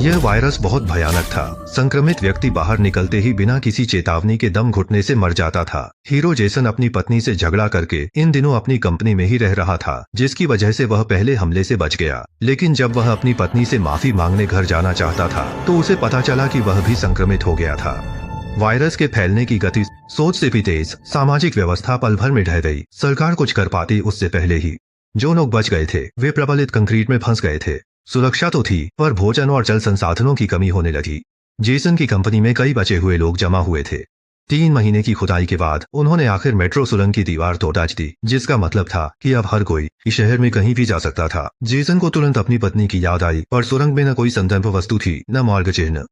यह वायरस बहुत भयानक था। संक्रमित व्यक्ति बाहर निकलते ही बिना किसी चेतावनी के दम घुटने से मर जाता था। हीरो जेसन अपनी पत्नी से झगड़ा करके इन दिनों अपनी कंपनी में ही रह रहा था, जिसकी वजह से वह पहले हमले से बच गया। लेकिन जब वह अपनी पत्नी से माफी मांगने घर जाना चाहता था तो उसे पता चला कि वह भी संक्रमित हो गया था। वायरस के फैलने की गति सोच से भी तेज, सामाजिक व्यवस्था पल भर में ढह गई। सरकार कुछ कर पाती उससे पहले ही। जो लोग बच गए थे वे प्रबलित कंक्रीट में फंस गए थे। सुरक्षा तो थी पर भोजन और जल संसाधनों की कमी होने लगी। जेसन की कंपनी में कई बचे हुए लोग जमा हुए थे। 3 महीने की खुदाई के बाद उन्होंने आखिर मेट्रो सुरंग की दीवार तोड़ दी, जिसका मतलब था कि अब हर कोई इस शहर में कहीं भी जा सकता था। जेसन को तुरंत अपनी पत्नी की याद आई, पर सुरंग में न कोई संदर्भ वस्तु थी, न मार्ग चिन्ह।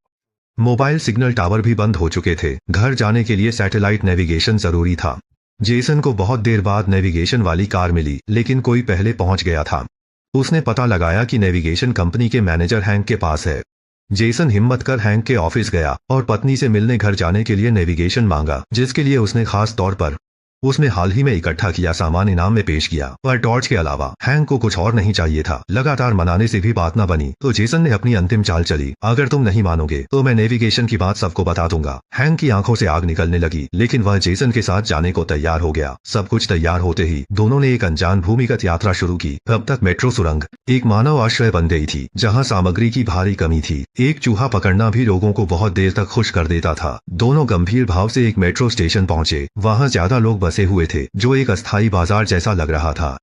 मोबाइल सिग्नल टावर भी बंद हो चुके थे। घर जाने के लिए सैटेलाइट नेविगेशन जरूरी था। जेसन को बहुत देर बाद नेविगेशन वाली कार मिली, लेकिन कोई पहले पहुंच गया था। उसने पता लगाया कि नेविगेशन कंपनी के मैनेजर हैंक के पास है। जेसन हिम्मत कर हैंक के ऑफिस गया और पत्नी से मिलने घर जाने के लिए नेविगेशन मांगा, जिसके लिए उसने खास तौर पर उसने हाल ही में इकट्ठा किया सामान इनाम में पेश किया। पर टॉर्च के अलावा हैंक को कुछ और नहीं चाहिए था। लगातार मनाने से भी बात न बनी तो जेसन ने अपनी अंतिम चाल चली। अगर तुम नहीं मानोगे तो मैं नेविगेशन की बात सबको बता दूंगा। हैंक की आंखों से आग निकलने लगी, लेकिन वह जेसन के साथ जाने को तैयार हो गया। सब कुछ तैयार होते ही दोनों ने एक अनजान भूमिगत यात्रा शुरू की। अब तक मेट्रो सुरंग एक मानव आश्रय बन गई थी, जहाँ सामग्री की भारी कमी थी। एक चूहा पकड़ना भी लोगों को बहुत देर तक खुश कर देता था। दोनों गंभीर भाव से एक मेट्रो स्टेशन पहुंचे। वहाँ ज्यादा लोग बसे हुए थे, जो एक अस्थायी बाजार जैसा लग रहा था।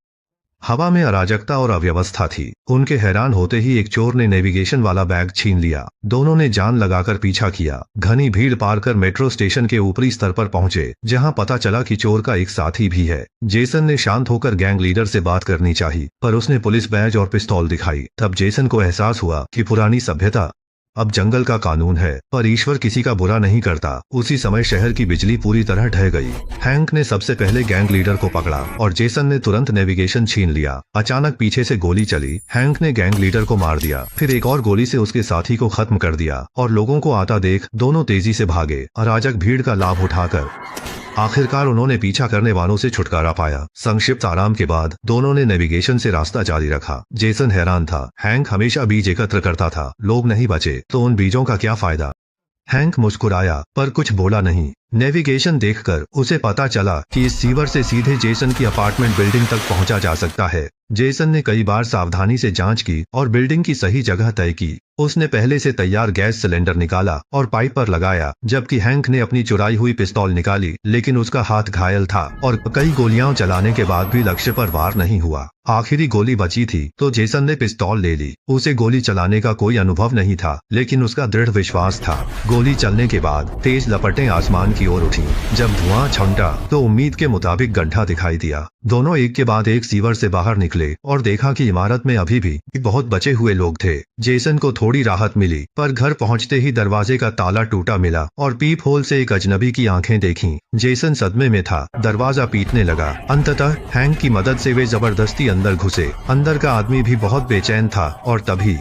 हवा में अराजकता और अव्यवस्था थी। उनके हैरान होते ही एक चोर ने नेविगेशन वाला बैग छीन लिया। दोनों ने जान लगाकर पीछा किया। घनी भीड़ पार कर मेट्रो स्टेशन के ऊपरी स्तर पर पहुंचे, जहां पता चला कि चोर का एक साथी भी है। जेसन ने शांत होकर गैंग लीडर से बात करनी चाहिए, पर उसने पुलिस बैज और पिस्तौल दिखाई। तब जेसन को एहसास हुआ कि पुरानी सभ्यता अब जंगल का कानून है, पर ईश्वर किसी का बुरा नहीं करता। उसी समय शहर की बिजली पूरी तरह ढह गई। हैंक ने सबसे पहले गैंग लीडर को पकड़ा और जेसन ने तुरंत नेविगेशन छीन लिया। अचानक पीछे से गोली चली। हैंक ने गैंग लीडर को मार दिया, फिर एक और गोली से उसके साथी को खत्म कर दिया और लोगों को आता देख दोनों तेजी से भागे। अराजक भीड़ का लाभ उठाकर आखिरकार उन्होंने पीछा करने वालों से छुटकारा पाया। संक्षिप्त आराम के बाद दोनों ने नेविगेशन से रास्ता जारी रखा। जेसन हैरान था। हैंक हमेशा बीज एकत्र करता था, लोग नहीं बचे तो उन बीजों का क्या फायदा। हैंक मुस्कुराया पर कुछ बोला नहीं। नेविगेशन देखकर उसे पता चला कि इस सीवर से सीधे जेसन की अपार्टमेंट बिल्डिंग तक पहुंचा जा सकता है। जेसन ने कई बार सावधानी से जांच की और बिल्डिंग की सही जगह तय की। उसने पहले से तैयार गैस सिलेंडर निकाला और पाइप पर लगाया, जबकि हैंक ने अपनी चुराई हुई पिस्तौल निकाली, लेकिन उसका हाथ घायल था और कई गोलियां चलाने के बाद भी लक्ष्य पर वार नहीं हुआ। आखिरी गोली बची थी तो जेसन ने पिस्तौल ले ली। उसे गोली चलाने का कोई अनुभव नहीं था, लेकिन उसका दृढ़ विश्वास था। गोली चलने के बाद तेज लपटें आसमान की ओर उठी। जब धुआं छंटा तो उम्मीद के मुताबिक गड्ढा दिखाई दिया। दोनों एक के बाद एक सीवर से बाहर निकले और देखा कि इमारत में अभी भी बहुत बचे हुए लोग थे। जेसन को थोड़ी राहत मिली, पर घर पहुंचते ही दरवाजे का ताला टूटा मिला और पीप होल से एक अजनबी की आंखें देखीं। जेसन सदमे में था। दरवाजा पीटने लगा। अंततः हैंक की मदद से वे जबरदस्ती अंदर घुसे। अंदर का आदमी भी बहुत बेचैन था और तभी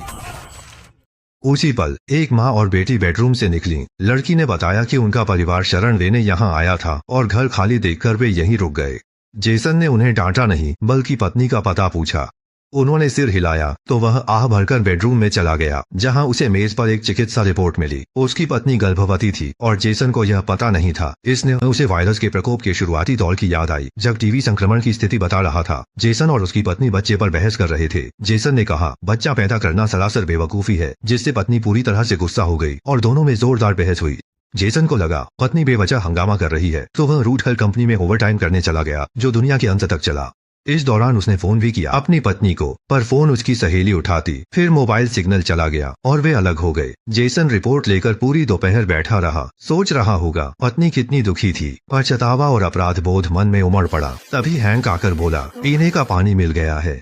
उसी पल एक माँ और बेटी बेडरूम से निकली। लड़की ने बताया कि उनका परिवार शरण लेने यहाँ आया था और घर खाली देखकर वे यहीं रुक गए। जेसन ने उन्हें डांटा नहीं, बल्कि पत्नी का पता पूछा। उन्होंने सिर हिलाया तो वह आह भरकर बेडरूम में चला गया, जहां उसे मेज पर एक चिकित्सा रिपोर्ट मिली। उसकी पत्नी गर्भवती थी और जेसन को यह पता नहीं था। इसने उसे वायरस के प्रकोप के शुरुआती दौर की याद आई, जब टीवी संक्रमण की स्थिति बता रहा था। जेसन और उसकी पत्नी बच्चे पर बहस कर रहे थे। जेसन ने कहा, बच्चा पैदा करना सरासर बेवकूफी है, जिससे पत्नी पूरी तरह से गुस्सा हो गई और दोनों में जोरदार बहस हुई। जेसन को लगा पत्नी बेवजह हंगामा कर रही है, तो वह रूटहल कंपनी में ओवरटाइम करने चला गया, जो दुनिया के अंत तक चला। इस दौरान उसने फोन भी किया अपनी पत्नी को, पर फोन उसकी सहेली उठाती। फिर मोबाइल सिग्नल चला गया और वे अलग हो गए। जेसन रिपोर्ट लेकर पूरी दोपहर बैठा रहा। सोच रहा होगा पत्नी कितनी दुखी थी। पछतावा और अपराध बोध मन में उमड़ पड़ा। तभी हैंक आकर बोला, पीने का पानी मिल गया है।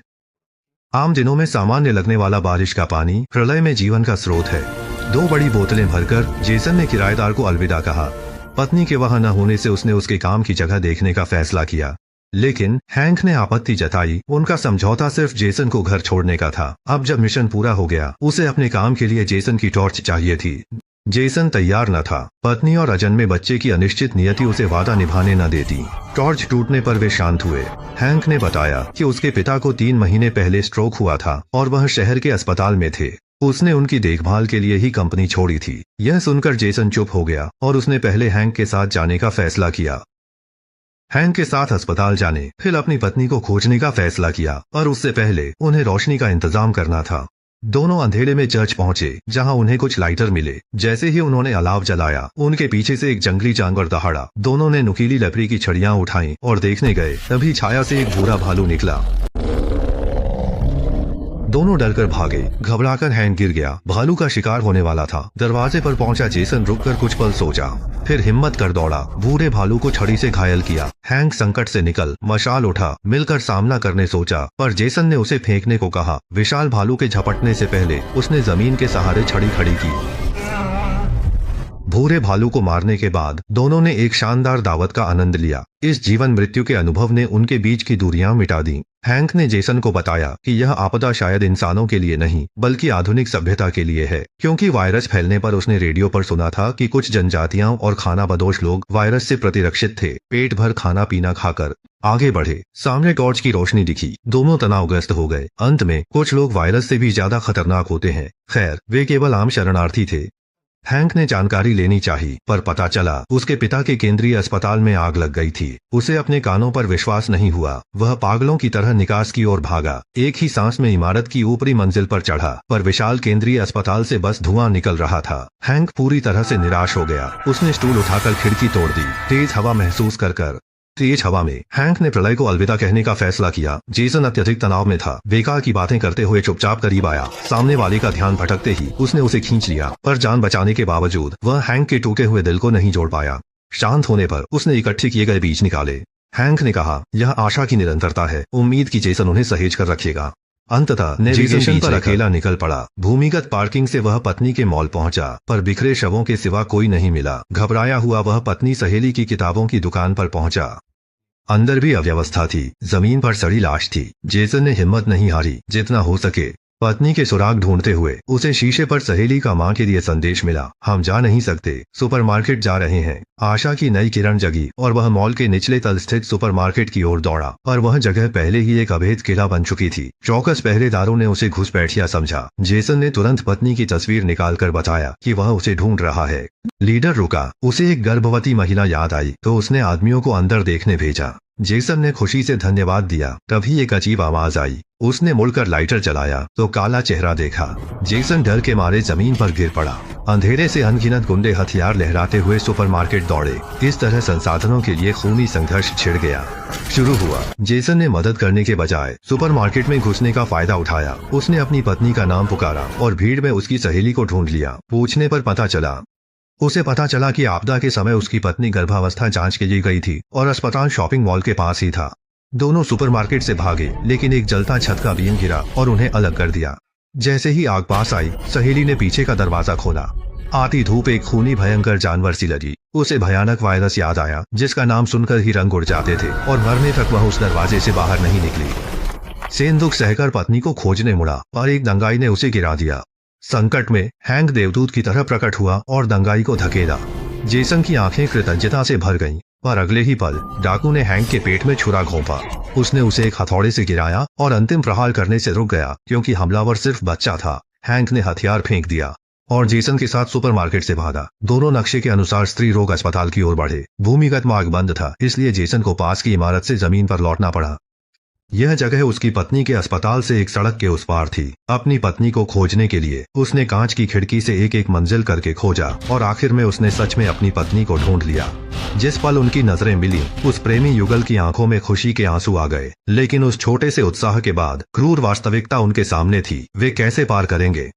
आम दिनों में सामान्य लगने वाला बारिश का पानी प्रलय में जीवन का स्रोत है। 2 बड़ी बोतलें भरकर जेसन ने किराएदार को अलविदा कहा। पत्नी के वहां न होने से उसने उसके काम की जगह देखने का फैसला किया, लेकिन हैंक ने आपत्ति जताई। उनका समझौता सिर्फ जेसन को घर छोड़ने का था। अब जब मिशन पूरा हो गया, उसे अपने काम के लिए जेसन की टॉर्च चाहिए थी। जेसन तैयार न था। पत्नी और अजन्मे बच्चे की अनिश्चित नियति उसे वादा निभाने न देती। टॉर्च टूटने पर वे शांत हुए। हैंक ने बताया कि उसके पिता को 3 महीने पहले स्ट्रोक हुआ था और वह शहर के अस्पताल में थे। उसने उनकी देखभाल के लिए ही कंपनी छोड़ी थी। यह सुनकर जेसन चुप हो गया और उसने पहले हैंक के साथ जाने का फैसला किया। हैंक के साथ अस्पताल जाने, फिर अपनी पत्नी को खोजने का फैसला किया, पर उससे पहले उन्हें रोशनी का इंतजाम करना था। दोनों अंधेरे में चर्च पहुंचे, जहां उन्हें कुछ लाइटर मिले। जैसे ही उन्होंने अलाव जलाया, उनके पीछे से एक जंगली जानवर दहाड़ा। दोनों ने नुकीली लकड़ी की छड़ियां उठाई और देखने गए, तभी छाया से एक भूरा भालू निकला। दोनों डरकर भागे। घबराकर हैंक गिर गया। भालू का शिकार होने वाला था। दरवाजे पर पहुंचा जेसन रुककर कुछ पल सोचा, फिर हिम्मत कर दौड़ा। बूढ़े भालू को छड़ी से घायल किया। हैंक संकट से निकल मशाल उठा, मिलकर सामना करने सोचा, पर जेसन ने उसे फेंकने को कहा। विशाल भालू के झपटने से पहले उसने जमीन के सहारे छड़ी खड़ी की। भूरे भालू को मारने के बाद दोनों ने एक शानदार दावत का आनंद लिया। इस जीवन मृत्यु के अनुभव ने उनके बीच की दूरियां मिटा दी। हैंक ने जेसन को बताया कि यह आपदा शायद इंसानों के लिए नहीं, बल्कि आधुनिक सभ्यता के लिए है, क्योंकि वायरस फैलने पर उसने रेडियो पर सुना था कि कुछ जनजातियां और खानाबदोश लोग वायरस से प्रतिरक्षित थे। पेट भर खाना पीना खाकर आगे बढ़े। सामने टॉर्च की रोशनी दिखी। दोनों तनावग्रस्त हो गए। अंत में कुछ लोग वायरस से भी ज्यादा खतरनाक होते हैं। खैर, वे केवल आम शरणार्थी थे। हैंक ने जानकारी लेनी चाहिए, पर पता चला उसके पिता के केंद्रीय अस्पताल में आग लग गई थी। उसे अपने कानों पर विश्वास नहीं हुआ। वह पागलों की तरह निकास की ओर भागा। एक ही सांस में इमारत की ऊपरी मंजिल पर चढ़ा, पर विशाल केंद्रीय अस्पताल से बस धुआं निकल रहा था। हैंक पूरी तरह से निराश हो गया। उसने स्टूल उठाकर खिड़की तोड़ दी। तेज हवा महसूस कर तेज हवा में हैंक ने प्रलय को अलविदा कहने का फैसला किया। जेसन अत्यधिक तनाव में था। बेकार की बातें करते हुए चुपचाप करीब आया। सामने वाले का ध्यान भटकते ही उसने उसे खींच लिया, पर जान बचाने के बावजूद वह हैंक के टूटे हुए दिल को नहीं जोड़ पाया। शांत होने पर उसने इकट्ठे किए गए बीज निकाले। हैंक ने कहा, यह आशा की निरंतरता है। उम्मीद की जेसन उन्हें सहेज कर रखेगा। अंततः नेविगेशन पर अकेला निकल पड़ा। भूमिगत पार्किंग से वह पत्नी के मॉल पहुंचा, पर बिखरे शवों के सिवा कोई नहीं मिला। घबराया हुआ वह पत्नी सहेली की किताबों की दुकान पर पहुंचा। अंदर भी अव्यवस्था थी। जमीन पर सड़ी लाश थी। जेसन ने हिम्मत नहीं हारी। जितना हो सके पत्नी के सुराग ढूंढते हुए उसे शीशे पर सहेली का मां के लिए संदेश मिला। हम जा नहीं सकते, सुपरमार्केट जा रहे हैं। आशा की नई किरण जगी और वह मॉल के निचले तल स्थित सुपरमार्केट की ओर दौड़ा, पर वह जगह पहले ही एक अभेद किला बन चुकी थी। चौकस पहरेदारों ने उसे घुसपैठिया समझा। जेसन ने तुरंत पत्नी की तस्वीर निकालकर बताया कि वह उसे ढूंढ रहा है। लीडर रुका। उसे एक गर्भवती महिला याद आई, तो उसने आदमियों को अंदर देखने भेजा। जेसन ने खुशी से धन्यवाद दिया। तभी एक अजीब आवाज आई। उसने मुड़कर लाइटर जलाया तो काला चेहरा देखा। जेसन डर के मारे जमीन पर गिर पड़ा। अंधेरे से अनगिनत गुंडे हथियार लहराते हुए सुपरमार्केट दौड़े। इस तरह संसाधनों के लिए खूनी संघर्ष छिड़ गया। शुरू हुआ। जेसन ने मदद करने के बजाय सुपरमार्केट में घुसने का फायदा उठाया। उसने अपनी पत्नी का नाम पुकारा और भीड़ में उसकी सहेली को ढूंढ लिया। पूछने पर उसे पता चला कि आपदा के समय उसकी पत्नी गर्भावस्था जांच के लिए गई थी और अस्पताल शॉपिंग मॉल के पास ही था। दोनों सुपरमार्केट से भागे, लेकिन एक जलता छत का बीम गिरा और उन्हें अलग कर दिया। जैसे ही आग पास आई, सहेली ने पीछे का दरवाजा खोला। आती धूप एक खूनी भयंकर जानवर सी लगी। उसे भयानक वायरस याद आया, जिसका नाम सुनकर ही रंग उड़ जाते थे, और मरने तक वह उस दरवाजे से बाहर नहीं निकली। सेन दुख सहकर पत्नी को खोजने मुड़ा, पर एक दंगाई ने उसे गिरा दिया। संकट में हैंक देवदूत की तरह प्रकट हुआ और दंगाई को धकेला। जेसन की आंखें कृतज्ञता से भर गईं, पर अगले ही पल डाकू ने हैंक के पेट में छुरा घोंपा। उसने उसे एक हथौड़े से गिराया और अंतिम प्रहार करने से रुक गया, क्योंकि हमलावर सिर्फ बच्चा था। हैंक ने हथियार फेंक दिया और जेसन के साथ सुपरमार्केट से भागा। दोनों नक्शे के अनुसार स्त्री रोग अस्पताल की ओर बढ़े। भूमिगत मार्ग बंद था, इसलिए जेसन को पास की इमारत से जमीन पर लौटना पड़ा। यह जगह उसकी पत्नी के अस्पताल से एक सड़क के उस पार थी। अपनी पत्नी को खोजने के लिए उसने कांच की खिड़की से एक एक मंजिल करके खोजा, और आखिर में उसने सच में अपनी पत्नी को ढूंढ लिया। जिस पल उनकी नजरें मिली, उस प्रेमी युगल की आंखों में खुशी के आंसू आ गए। लेकिन उस छोटे से उत्साह के बाद क्रूर वास्तविकता उनके सामने थी। वे कैसे पार करेंगे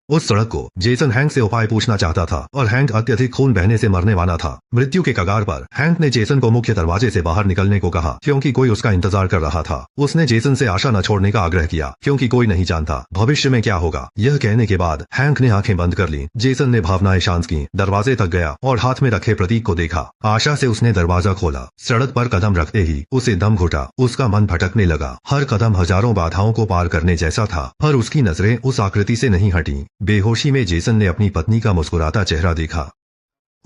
उस सड़क को? जेसन हैंक से उपाय पूछना चाहता था, और हैंक अत्यधिक खून बहने से मरने वाला था। मृत्यु के कगार पर हैंक ने जेसन को मुख्य दरवाजे से बाहर निकलने को कहा, क्योंकि कोई उसका इंतजार कर रहा था। उसने जेसन से आशा न छोड़ने का आग्रह किया, क्योंकि कोई नहीं जानता भविष्य में क्या होगा। यह कहने के बाद हैंक ने आंखें बंद कर ली। जेसन ने भावनाएं शांत की, दरवाजे तक गया और हाथ में रखे प्रतीक को देखा। आशा से उसने दरवाजा खोला। सड़क पर कदम रखते ही उसे दम घुटा। उसका मन भटकने लगा। हर कदम हजारों बाधाओं को पार करने जैसा था, पर उसकी नजरें उस आकृति से नहीं हटी। बेहोशी में जेसन ने अपनी पत्नी का मुस्कुराता चेहरा देखा।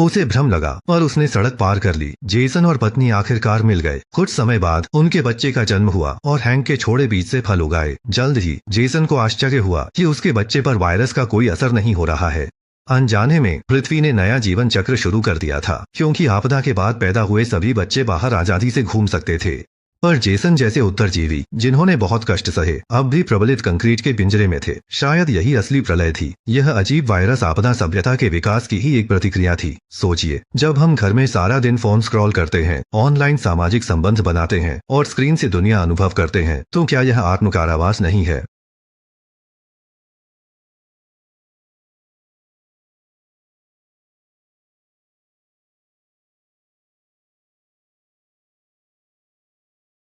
उसे भ्रम लगा और उसने सड़क पार कर ली। जेसन और पत्नी आखिरकार मिल गए। कुछ समय बाद उनके बच्चे का जन्म हुआ और हैंक के छोड़े बीज से फल उगाए। जल्द ही जेसन को आश्चर्य हुआ कि उसके बच्चे पर वायरस का कोई असर नहीं हो रहा है। अनजाने में पृथ्वी ने नया जीवन चक्र शुरू कर दिया था, क्योंकि आपदा के बाद पैदा हुए सभी बच्चे बाहर आजादी से घूम सकते थे। पर जेसन जैसे उत्तरजीवी जिन्होंने बहुत कष्ट सहे, अब भी प्रबलित कंक्रीट के पिंजरे में थे। शायद यही असली प्रलय थी। यह अजीब वायरस आपदा सभ्यता के विकास की ही एक प्रतिक्रिया थी। सोचिए, जब हम घर में सारा दिन फोन स्क्रॉल करते हैं, ऑनलाइन सामाजिक संबंध बनाते हैं और स्क्रीन से दुनिया अनुभव करते हैं, तो क्या यह आत्म कारावास नहीं है?